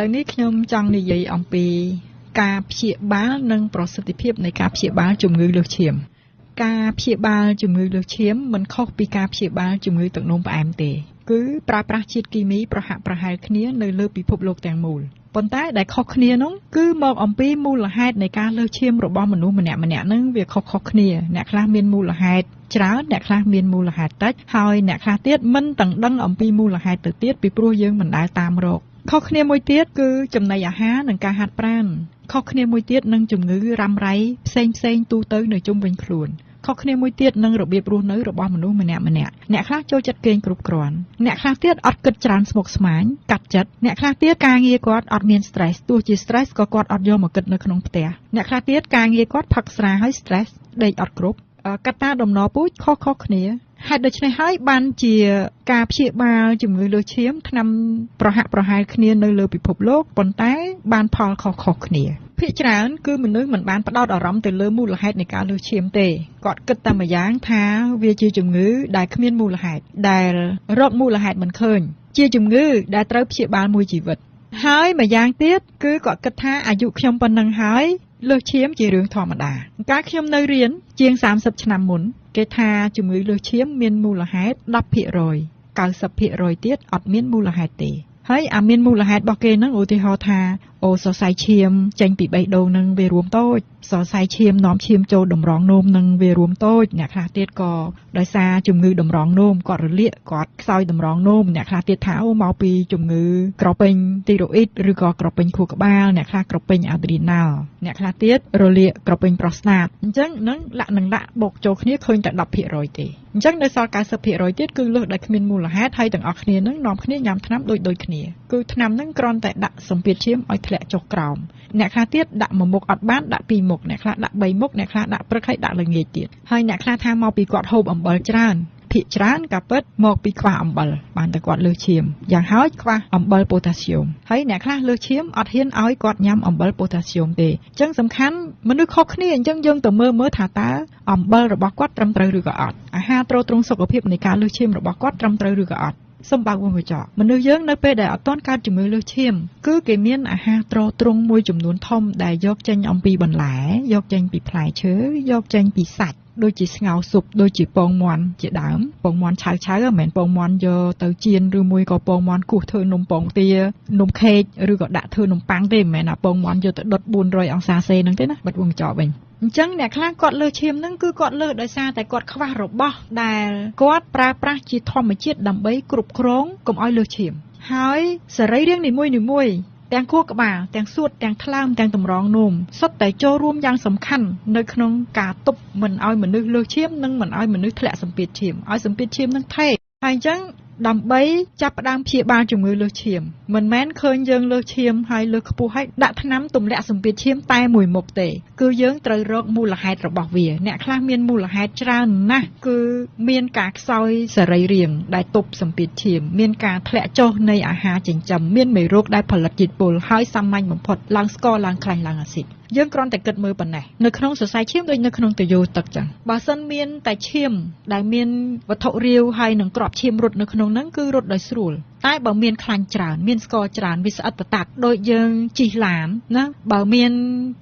Tạiនេះខ្ញុំចង់និយាយអំពីការព្យាបាលនិងប្រសិទ្ធភាពនៃការព្យាបាលជំងឺលើសឈាមការព្យាបាលជំងឺលើសឈាមមិនខុសពីការព្យាបាលជំងឺទឹកនោមផ្អែមទេគឺប្រើប្រាស់ជាតិគីមីប្រហាក់ប្រហែលគ្នានៅលើពិភពលោកទាំងមូលប៉ុន្តែដែលខុសគ្នានោះគឺមកអំពីមូលហេតុនៃការលើសឈាមរបស់មនុស្សម្នាក់ៗហ្នឹងវាខុសៗគ្នាអ្នកខ្លះមានមូលហេតុច្រើនអ្នកខ្លះមានមូលហេតុតិចហើយអ្នកខ្លះទៀតមិនទាំងដឹងអំពីមូលហេតុទៅទៀតពីព្រោះយើងមិនដែលតាមរកខុសគ្នាមួយទៀតគឺចំណីអាហារនិងការហាត់ប្រាណខុសគ្នាមួយទៀតនឹងជំងឺរ៉ាំរ៉ៃផ្សេងទូទៅនៅជុំវិញខ្លួនខុសគ្នាមួយទៀតនឹងរបៀបរស់នៅរបស់មនុស្សម្នាក់អ្នកខ្លះចូលចិត្តគេងគ្រប់គ្រាន់អ្នកខ្លះទៀតអត់គិតច្រើនស្មុគស្មាញកាត់ចិត្តអ្នកខ្លះទៀតការងារគាត់អត់មាន stress ទោះជា stress ក៏គាត់អត់យកមកគិតនៅក្នុងផ្ទះអ្នកខ្លះទៀតការងារគាត់ផឹកស្រាហើយ stress ដេកអត់គ្រប់កត្តាដំណរពូជខុសគ្នាហេតុដូច្នេះហើយបានជាការព្យាបាលជំងឺលើសឈាមថ្នាំប្រហាក់ប្រហែលគ្នានៅលើពិភពលោកប៉ុន្តែបានផលខុសៗគ្នាភាគច្រើនគឺមនុស្សមិនបានផ្ដោតអារម្មណ៍ទៅលើមូលហេតុនៃការលើសឈាមទេគាត់គិតតែម្យ៉ាងថាវាជាជំងឺដែលគ្មានមូលហេតុដែលរកមូលហេតុមិនឃើញជាជំងឺដែលត្រូវព្យាបាលមួយជីវិតហើយម្យ៉ាងទៀតគឺគាត់គិតថាអាយុខ្ញុំប៉ុណ្ណឹងហើយលើសឈាមជារឿងធម្មតាកាលខ្ញុំនៅរៀនជាង30ឆ្នាំមុនគេថាជំងឺលើសឈាមមានមូលហេតុ 10% 90% ទៀតអត់មានមូលហេតុទេហើយអាមានមូលហេតុរបស់គេហ្នឹងឧទាហរណ៍ថាសរសៃឈាមចេញពីបេះដូងនឹងវារួមតូចសរសៃឈាមនាំឈាមចូលតម្រងនោមនឹងវារួមតូចអ្នកខ្លះទៀតក៏ដោយសារជំងឺតម្រងនោមគាត់រលាកគាត់ខ្សោយតម្រងនោមអ្នកខ្លះទៀតថាមកពីជំងឺក្រពេញទីរ៉ូអ៊ីតឬក៏ក្រពេញខួរក្បាលអ្នកខ្លះក្រពេញអាដ្រីណាល់អ្នកខ្លះទៀតរលាកក្រពេញប្រូស្តាតអញ្ចឹងនឹងដាក់បូកចូលគ្នាឃើញតែ 10% ទេអញ្ចឹងនៅសល់ 90% ទៀតគឺលើសដែលគ្មានមូលហេតុហើយទាំងអស់គ្នានឹងនាំគ្នាញ៉ាំថ្នាំដូចគ្នាគឺថ្នាំនឹងគ្រាន់តែដាក់សម្ពាធឈាមឲ្យធ្លាក់ចុះក្រោមអ្នកខ្លះទៀតដាក់មួយមុខអត់បានដាក់ពីរមុខអ្នកខ្លះដាក់3មុខអ្នកខ្លះដាក់ព្រឹកហើយដាក់ល្ងាចទៀតហើយអ្នកខ្លះថាមកពីគាត់ហូបអំបិលច្រើនភាគច្រើនក៏ពិតមកពីខ្វះអំបិលបានតែគាត់លើសឈាមយ៉ាងហោចខ្វះអំបិលប៉ូតាស្យូមហើយអ្នកខ្លះលើសឈាមអត់ហ៊ានឲ្យគាត់ញ៉ាំអំបិលប៉ូតាស្យូមទេអញ្ចឹងសំខាន់មនុស្សខុសគ្នាអញ្ចឹងយើងទៅមើលថាតើអំបិលរបស់គាត់ត្រឹមត្រូវឬក៏អត់អាហារទ្រទ្រង់សុខភាពនៃការលើសឈាមរបស់គាត់ត្រឹមត្រូវឬក៏អត់សម្បើកវងកញ្ចក់មនុស្សយើងនៅពេលដែលអត់ទាន់កើតជំងឺលើសឈាមគឺគេមានអាហារទ្រទ្រង់មួយចំនួនធំដែលយកចេញអំពីបន្លែយកចេញពីផ្លែឈើយកចេញពីសាច់ដូចជាស្ងោរស៊ុបដូចជាពងមាន់ជាដើមពងមាន់ឆៅមិនមែនពងមាន់យកទៅចៀនឬមួយក៏ពងមាន់គោះធ្វើនំពងទានំខេកឬក៏ដាក់ធ្វើនំប៉័ងទេមិនមែនណាពងមាន់យកទៅដុត400អង្សាសេហ្នឹងទេណាបិទវងកញ្ចក់វិញអញ្ចឹងអ្នកខ្លះគាត់លើសឈាមហ្នឹងគឺគាត់លើសដោយសារតែគាត់ខ្វះរបស់ដែលគាត់ប្រើប្រាស់ជាធម្មជាតិដើម្បីគ្រប់គ្រងកុំឲ្យលើសឈាមហើយសរីរាង្គនីមួយៗទាំងខួរក្បាលទាំងសួតទាំងថ្លើមទាំងតម្រងនោមសុទ្ធតែចូលរួមយ៉ាងសំខាន់នៅក្នុងការទប់មិនឲ្យមនុស្សលើសឈាមនិងមិនឲ្យមនុស្សធ្លាក់សម្ពាធឈាមឲ្យសម្ពាធឈាមនឹងថេរហើយអញ្ចឹងដើម្បីចាប់ផ្ដើមព្យាបាលជំងឺលើសឈាមមិនមែនឃើញយើងលើសឈាមហើយលើសខ្ពស់ហើយដាក់ថ្នាំទម្លាក់សម្ពាធឈាមតែមួយមុខទេគឺយើងត្រូវរកមូលហេតុរបស់វាអ្នកខ្លះមានមូលហេតុច្រើនណាស់គឺមានការខ្សោយសរីរាង្គដែលទប់សម្ពាធឈាមមានការធ្លាក់ចុះនៃអាហារចិញ្ចឹមមានមេរោគដែលផលិតជាតិពុលហើយសាមញ្ញបំផុតឡើងស្ករឡើងខ្លាញ់ឡើងអាស៊ីតយើងគ្រាន់តែគិតមើលប៉ុណ្ណេះនៅក្នុងសរសៃឈាមដូចនៅក្នុងទយោទឹកចឹងបើសិនមានតែឈាមដែលមានវត្ថុរាវហើយនឹងក្របឈាមរត់នៅក្នុងហ្នឹងគឺរត់ដោយស្រួលតែបើមានខ្លាញ់ច្រើនមានស្ករច្រើនវាស្អិតតតាក់ដូចយើងជិះឡានណាបើមាន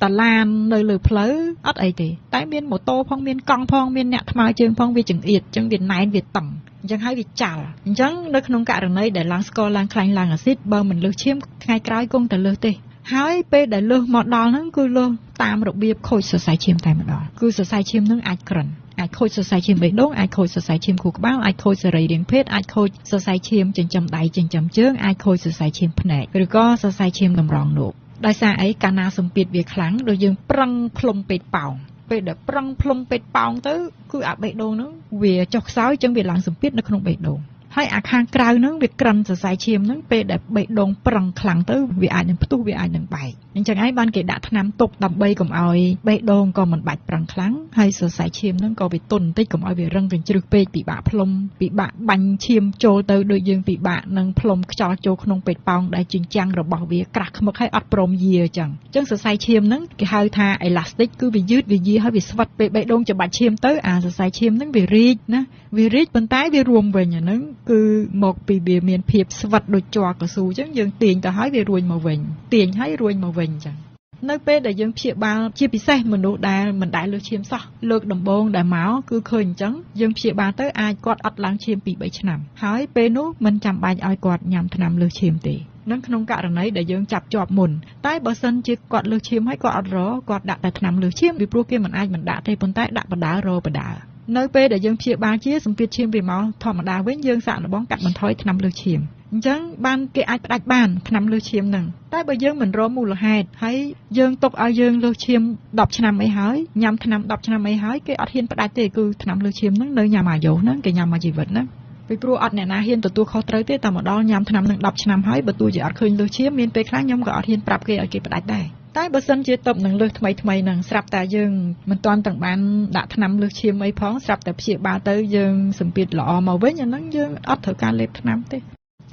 តឡាននៅលើផ្លូវអត់អីទេតែមានម៉ូតូផងមានកង់ផងមានអ្នកថ្មើរជើងផងវាចង្អៀតចឹងវាណែនវាតឹងអញ្ចឹងហើយវាចាល់អញ្ចឹងនៅក្នុងករណីដែលឡើងស្ករឡើងខ្លាញ់ឡើងអាស៊ីតបើមិនលើសឈាមថ្ងៃក្រោយគង់តែលើសទេហើយពេលដែលលើសមកដល់ហ្នឹងគឺលើសតាមរបៀបខូចសរសៃឈាមតែម្ដងគឺសរសៃឈាមហ្នឹងអាចក្រិនអាចខូចសរសៃឈាមបេះដូងអាចខូចសរសៃឈាមខួរក្បាលអាចខូចសរីរាង្គភេទអាចខូចសរសៃឈាមចិញ្ចឹមដៃចិញ្ចឹមជើងអាចខូចសរសៃឈាមភ្នែកឬក៏សរសៃឈាមតម្រងនោមដោយសារអីកាលណាសម្ពាធវាខ្លាំងដូចយើងប្រឹងផ្លុំពេទ្យប៉ោងពេលដែលប្រឹងផ្លុំពេទ្យប៉ោងទៅគឺអាបេះដូងហ្នឹងវាចុះខ្សោយចឹងវាឡើងសម្ពាធនៅក្នុងបេះដូងហើយអាខាងក្រៅហ្នឹងវាក្រិនសរសៃឈាមហ្នឹងពេលដែលបេះដូងប្រឹងខ្លាំងទៅវាអាចនឹងផ្ទុះវាអាចនឹងបែកអញ្ចឹងហើយបានគេដាក់ថ្នាំទុកដើម្បីកុំឲ្យបេះដូងក៏មិនបាច់ប្រឹងខ្លាំងហើយសរសៃឈាមហ្នឹងក៏វាទន់បន្តិចកុំឲ្យវារឹងកញ្ជ្រឹះពេកពិបាកផ្លុំពិបាកបាញ់ឈាមចូលទៅដូចយើងពិបាកនឹងផ្លុំខ្យល់ចូលក្នុងពេទ្យប៉ោងដែលជញ្ចាំងរបស់វាក្រាស់ខ្មឹកហើយអត់ព្រមយាអញ្ចឹងសរសៃឈាមហ្នឹងគេហៅថា elastic គឺវាយឺតវាយាហើយវាស្វិតពេលបេះដូងច្បាច់ឈាមទៅអាសរសៃឈាមហ្នឹងវារីកណាវារីកប៉ុន្តែវារួមវិញអាហ្នឹង គឺមកពីវាមានភាពស្វិតដូចជ័រកស៊ូអញ្ចឹងយើងទាញទៅហើយវារួញមកវិញទាញហើយរួញមកវិញអញ្ចឹងនៅពេលដែលយើងព្យាបាលជាពិសេសមនុស្សដែលមិនដែលលើសឈាមសោះលើកដំបូងដែលមកគឺឃើញអញ្ចឹងយើងព្យាបាលទៅអាចគាត់អត់ឡើងឈាម 2-3 ឆ្នាំហើយពេលនោះមិនចាំបាច់ឲ្យគាត់ញ៉ាំថ្នាំលើសឈាមទេនឹងក្នុងករណីដែលយើងចាប់ជាប់មុនតែបើសិនជាគាត់លើសឈាមហើយគាត់អត់រគាត់ដាក់តែថ្នាំលើសឈាមពីព្រោះគេមិនអាចមិនដាក់ទេប៉ុន្តែដាក់បដារបដានៅពេលដែលយើងព្យាបាលជាសម្ពាធឈាមវាមកធម្មតាវិញយើងសាកល្បងកាត់បន្ថយថ្នាំលើសឈាមអញ្ចឹងបានគេអាចផ្ដាច់បានថ្នាំលើសឈាមហ្នឹងតែបើយើងមិនរកមូលហេតុហើយយើងទុកឲ្យយើងលើសឈាម10ឆ្នាំអីហើយញ៉ាំថ្នាំ10ឆ្នាំអីហើយគេអត់ហ៊ានផ្ដាច់ទេគឺថ្នាំលើសឈាមហ្នឹងនៅញ៉ាំអាយុហ្នឹងគេញ៉ាំមកជីវិតហ្នឹងពីព្រោះអត់អ្នកណាហ៊ានទទួលខុសត្រូវទេតែមកដល់ញ៉ាំថ្នាំនឹង10ឆ្នាំហើយបើទោះជាអត់ឃើញលើសឈាមមានពេលខ្លះខ្ញុំក៏អត់ហ៊ានប្រាប់គេឲ្យគេផ្ដាច់ដែរតែបើសិនជាតបនឹងលើសថ្មីហ្នឹងស្រាប់តែយើងមិនទាន់ទាំងបានដាក់ថ្នាំលើសឈាមអីផងស្រាប់តែព្យាបាលទៅយើងសម្ពាធល្អមកវិញអាហ្នឹងយើងអត់ត្រូវការលេបថ្នាំទេ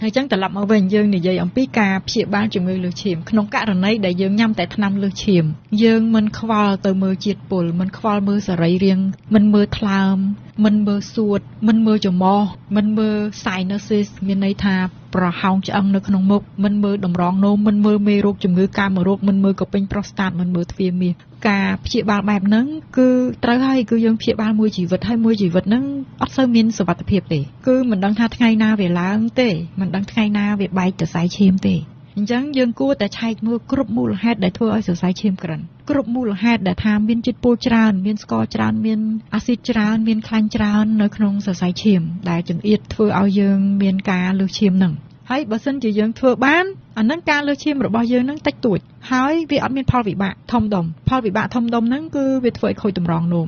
ហើយចឹងត្រឡប់មកវិញយើងនិយាយអំពីការព្យាបាលជំងឺលើសឈាមក្នុងករណីដែលយើងញ៉ាំតែថ្នាំលើសឈាមយើងមិនខ្វល់ទៅមើលជាតិពុលមិនខ្វល់មើលសរីរាង្គមិនមើលថ្លើមមិនមើលសួតមិនមើលច្រមុះមិនមើល sinuses មានន័យថាប្រហោងឆ្អឹងនៅក្នុងមុខមិនមើលតម្រងនោមមិនមើលមេរោគជំងឺកាមរោគមិនមើលកពេញប្រូស្តាតមិនមើលទ្វារមាសការព្យាបាលបែបហ្នឹងគឺត្រូវហើយគឺយើងព្យាបាលមួយជីវិតហើយមួយជីវិតហ្នឹងអត់សូវមានសុវត្ថិភាពទេគឺមិនដឹងថាថ្ងៃណាវាឡើងទេមិនដឹងថ្ងៃណាវាបែកទៅសរសៃឈាមទេអញ្ចឹងយើងគួរតែឆែកមើលគ្រប់មូលហេតុដែលធ្វើឲ្យសរសៃឈាមក្រិនគ្រប់មូលហេតុដែលថាមានជាតិពុលច្រើនមានស្ករច្រើនមានអាស៊ីតច្រើនមានខ្លាញ់ច្រើននៅក្នុងសរសៃឈាមដែលចង្អៀតធ្វើឲ្យយើងមានការលើសឈាមហ្នឹងហើយបើសិនជាយើងធ្វើបានអានឹងការលើសឈាមរបស់យើងនឹងតិចតួចហើយវាអត់មានផលវិបាកធំដុំផលវិបាកធំដុំហ្នឹងគឺវាធ្វើឲ្យខូចតម្រងនោម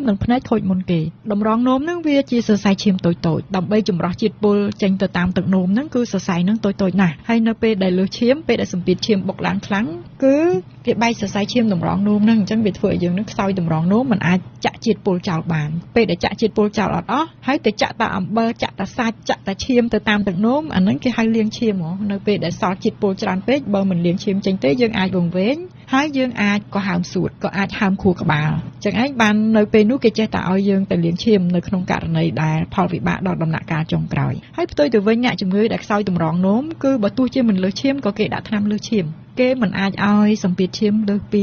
និងភ្នែកខូចមុនគេតម្រងនោមហ្នឹងវាជាសរសៃឈាមតូចៗដើម្បីចម្រោះជាតិពុលចេញទៅតាមទឹកនោមហ្នឹងគឺសរសៃហ្នឹងតូចៗណាស់ហើយនៅពេលដែលលើសឈាមពេលដែលសម្ពាធឈាមបុកឡើងខ្លាំងគឺវាបែកសរសៃឈាមតម្រងនោមហ្នឹងអញ្ចឹងវាធ្វើឲ្យយើងនឹងខ្សោយតម្រងនោមមិនអាចចាក់ជាតិពុលចោលបានពេលដែលចាក់ជាតិពុលចោលអត់អស់ហើយទៅចាក់តែអំបិលចាក់តែសាច់ចាក់តែឈាមទៅតាមទឹកនោមអាហ្នឹងគេហៅលាងឈាមហ៎នៅពេលដែលសល់ជាតិពុលច្រើនពេកបើមិនលាងឈាមចេញទេយើងអាចវង្វេងហើយយើងអាចក៏ហើមសួតក៏អាចហើមខួរក្បាលចឹងឯងបាននៅពេលនោះគេចេះតែឲ្យយើងទៅលាងឈាមនៅក្នុងករណីដែលផលវិបាកដល់ដំណាក់កាលចុងក្រោយហើយផ្ទុយទៅវិញអ្នកជំងឺដែលខ្សោយតម្រងនោមគឺបើទោះជាមិនលើសឈាមក៏គេដាក់ថ្នាំលើសឈាមគេមិនអាចឲ្យសម្ពាធឈាមលើសពី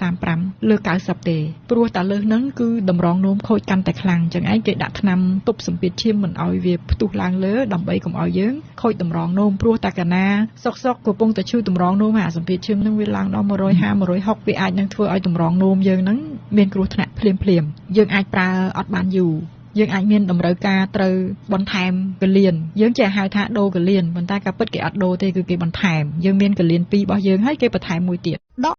135លើ90ទេព្រោះតែលើសហ្នឹងគឺតម្រងនោមខូចកាន់តែខ្លាំងចឹងឯងគេដាក់ថ្នាំទប់សម្ពាធឈាមមិនឲ្យវាផ្ទុះឡើងលើដើម្បីកុំឲ្យយើងខូចតម្រងនោមព្រោះតែកាលណាសុកកំពុងតែឈឺតម្រងនោមអាសម្ពាធឈាមហ្នឹងវាឡើងដល់150 160វាអាចនឹងធ្វើឲ្យតម្រងនោមយើងហ្នឹងមានគ្រោះថ្នាក់ភ្លាមយើងអាចប្រើអត់បានយូរយើងអាចមានតម្រូវការត្រូវបន្ថែមកលៀនយើងចេះហៅថាដូរកលៀនប៉ុន្តែការពិតគេអត់ដូរទេគឺគេបន្ថែមយើងមានកលៀន2របស់យើងហើយគេបន្ថែមមួយទៀត